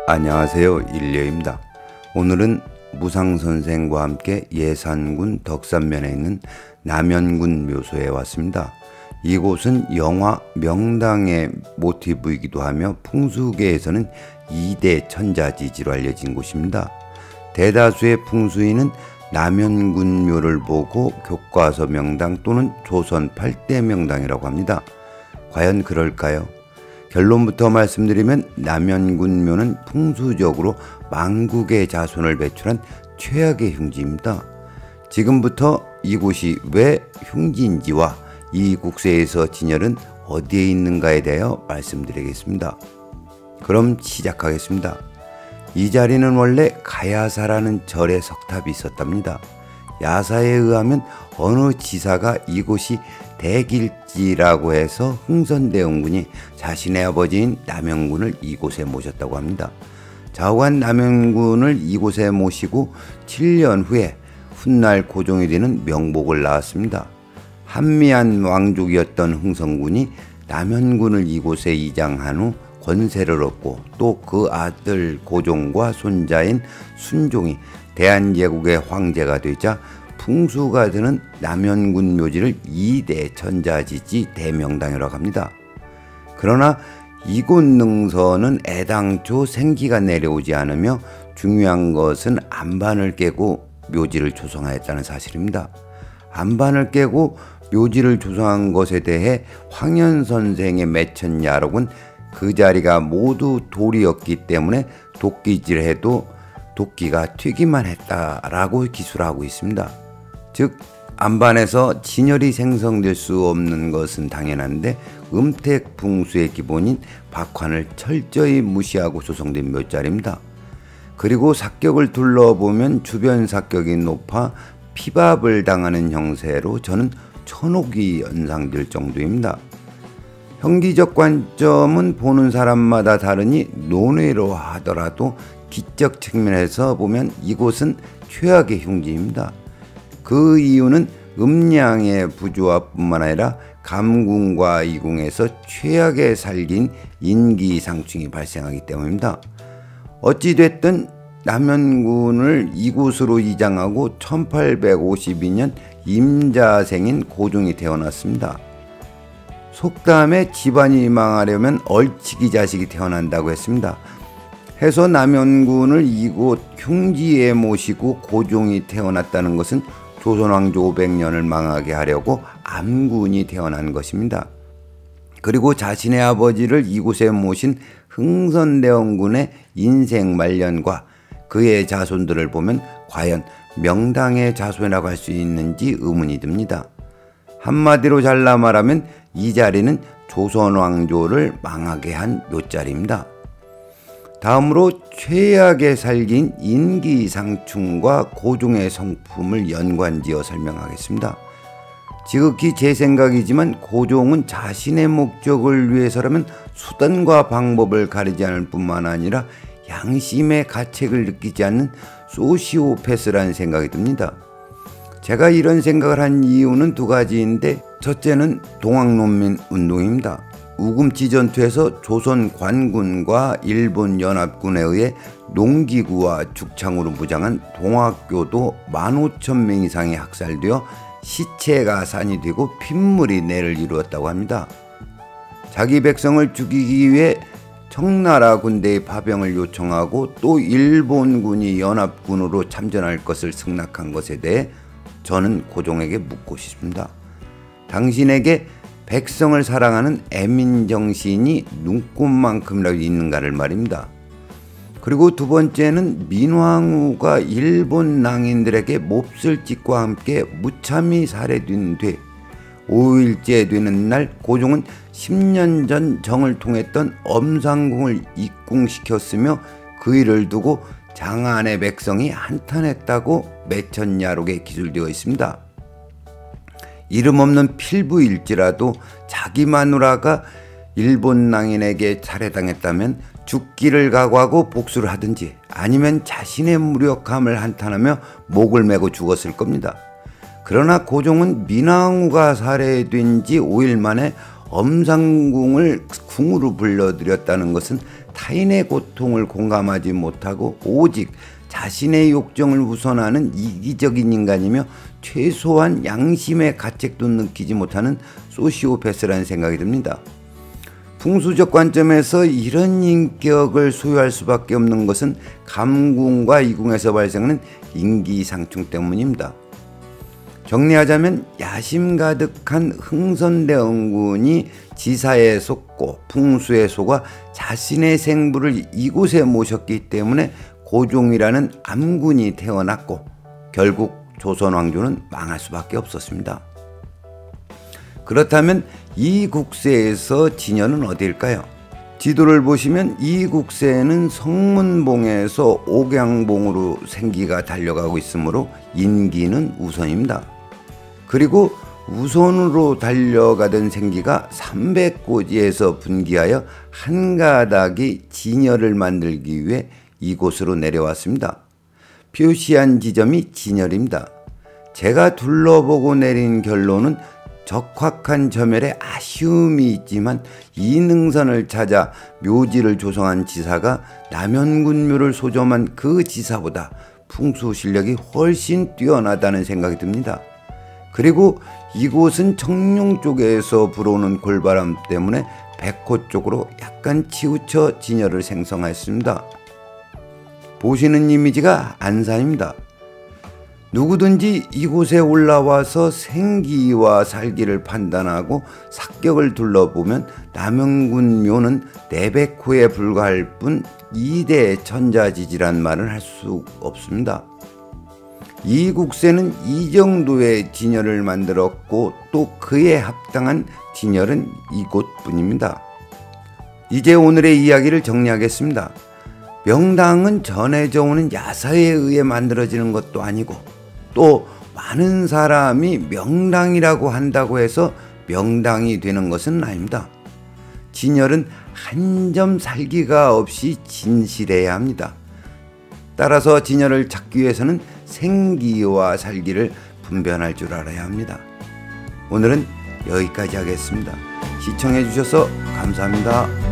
안녕하세요, 일려입니다. 오늘은 무상선생과 함께 예산군 덕산면에 있는 남연군 묘소에 왔습니다. 이곳은 영화 명당의 모티브이기도 하며 풍수계에서는 2대 천자지지로 알려진 곳입니다. 대다수의 풍수인은 남연군 묘를 보고 교과서 명당 또는 조선 8대 명당이라고 합니다. 과연 그럴까요? 결론부터 말씀드리면 남연군 묘는 풍수적으로 만국의 자손을 배출한 최악의 흉지입니다. 지금부터 이곳이 왜 흉지인지와 이 국세에서 진열은 어디에 있는가에 대하여 말씀드리겠습니다. 그럼 시작하겠습니다. 이 자리는 원래 가야사라는 절의 석탑이 있었답니다. 야사에 의하면 어느 지사가 이곳이 대길지라고 해서 흥선대원군이 자신의 아버지인 남연군을 이곳에 모셨다고 합니다. 좌우한 남연군을 이곳에 모시고 7년 후에 훗날 고종이 되는 명복을 낳았습니다. 한미한 왕족이었던 흥선군이 남연군을 이곳에 이장한 후 권세를 얻고 또 그 아들 고종과 손자인 순종이 대한제국의 황제가 되자 풍수가 드는 남연군 묘지를 2대 천자지지 대명당이라고 합니다. 그러나 이곳 능선은 애당초 생기가 내려오지 않으며 중요한 것은 안반을 깨고 묘지를 조성하였다는 사실입니다. 안반을 깨고 묘지를 조성한 것에 대해 황현선생의 매천야록은 그 자리가 모두 돌이었기 때문에 도끼질해도 도끼가 튀기만 했다라고 기술하고 있습니다. 즉 안반에서 진열이 생성될 수 없는 것은 당연한데 음택풍수의 기본인 박환을 철저히 무시하고 조성된 묘자리입니다. 그리고 삭격을 둘러보면 주변 삭격이 높아 피bab을 당하는 형세로 저는 천옥이 연상될 정도입니다. 형기적 관점은 보는 사람마다 다르니 논외로 하더라도 기적 측면에서 보면 이곳은 최악의 흉지입니다. 그 이유는 음양의 부조화뿐만 아니라 감궁과 이궁에서 최악의 살긴 인기상충이 발생하기 때문입니다. 어찌됐든 남연군을 이곳으로 이장하고 1852년 임자생인 고종이 태어났습니다. 속담에 집안이 망하려면 얼치기 자식이 태어난다고 했습니다. 해서 남연군을 이곳 흉지에 모시고 고종이 태어났다는 것은 조선왕조 500년을 망하게 하려고 암군이 태어난 것입니다. 그리고 자신의 아버지를 이곳에 모신 흥선대원군의 인생 말년과 그의 자손들을 보면 과연 명당의 자손이라고 할 수 있는지 의문이 듭니다. 한마디로 잘라 말하면 이 자리는 조선왕조를 망하게 한 묘자리입니다. 다음으로 최악의 살긴 인기상충과 고종의 성품을 연관지어 설명하겠습니다. 지극히 제 생각이지만 고종은 자신의 목적을 위해서라면 수단과 방법을 가리지 않을 뿐만 아니라 양심의 가책을 느끼지 않는 소시오패스라는 생각이 듭니다. 제가 이런 생각을 한 이유는 두 가지인데 첫째는 동학농민운동입니다. 우금치 전투에서 조선 관군과 일본 연합군에 의해 농기구와 죽창으로 무장한 동학교도 15,000명 이상이 학살되어 시체가 산이 되고 핏물이 내를 이루었다고 합니다. 자기 백성을 죽이기 위해 청나라 군대의 파병을 요청하고 또 일본군이 연합군으로 참전할 것을 승낙한 것에 대해 저는 고종에게 묻고 싶습니다. 당신에게 백성을 사랑하는 애민정신이 눈꽃만큼이라도 있는가를 말입니다. 그리고 두 번째는 민왕후가 일본 낭인들에게 몹쓸 짓과 함께 무참히 살해된 뒤 5일째 되는 날 고종은 10년 전 정을 통했던 엄상궁을 입궁시켰으며 그 일을 두고 장안의 백성이 한탄했다고 매천야록에 기술되어 있습니다. 이름 없는 필부일지라도 자기 마누라가 일본 낭인에게 살해당했다면 죽기를 각오하고 복수를 하든지 아니면 자신의 무력함을 한탄하며 목을 메고 죽었을 겁니다. 그러나 고종은 민왕후가 살해된 지 5일 만에 엄상궁을 궁으로 불러들였다는 것은 타인의 고통을 공감하지 못하고 오직 자신의 욕정을 우선하는 이기적인 인간이며 최소한 양심의 가책도 느끼지 못하는 소시오패스라는 생각이 듭니다. 풍수적 관점에서 이런 인격을 소유할 수밖에 없는 것은 감궁과 이궁에서 발생하는 인기상충 때문입니다. 정리하자면 야심 가득한 흥선대원군이 지사에 속고 풍수에 속아 자신의 생부를 이곳에 모셨기 때문에 고종이라는 암군이 태어났고 결국 조선왕조는 망할 수밖에 없었습니다. 그렇다면 이 국세에서 진여는 어디일까요? 지도를 보시면 이 국세에는 성문봉에서 옥양봉으로 생기가 달려가고 있으므로 인기는 우선입니다. 그리고 우선으로 달려가던 생기가 300고지에서 분기하여 한 가닥이 진여를 만들기 위해 이곳으로 내려왔습니다. 표시한 지점이 진열입니다. 제가 둘러보고 내린 결론은 적확한 점열에 아쉬움이 있지만 이 능선을 찾아 묘지를 조성한 지사가 남현군묘를 소점한 그 지사보다 풍수 실력이 훨씬 뛰어나다는 생각이 듭니다. 그리고 이곳은 청룡 쪽에서 불어오는 골바람 때문에 백호 쪽으로 약간 치우쳐 진여를 생성했습니다. 보시는 이미지가 안산입니다. 누구든지 이곳에 올라와서 생기와 살기를 판단하고 삭격을 둘러보면 남현군묘는 내백호에 불과할 뿐 2대 천자지지란 말을 할 수 없습니다. 이 국세는 이 정도의 진열을 만들었고 또 그에 합당한 진열은 이곳뿐입니다. 이제 오늘의 이야기를 정리하겠습니다. 명당은 전해져 오는 야사에 의해 만들어지는 것도 아니고 또 많은 사람이 명당이라고 한다고 해서 명당이 되는 것은 아닙니다. 진열은 한 점 살기가 없이 진실해야 합니다. 따라서 진열을 찾기 위해서는 생기와 살기를 분별할 줄 알아야 합니다. 오늘은 여기까지 하겠습니다. 시청해 주셔서 감사합니다.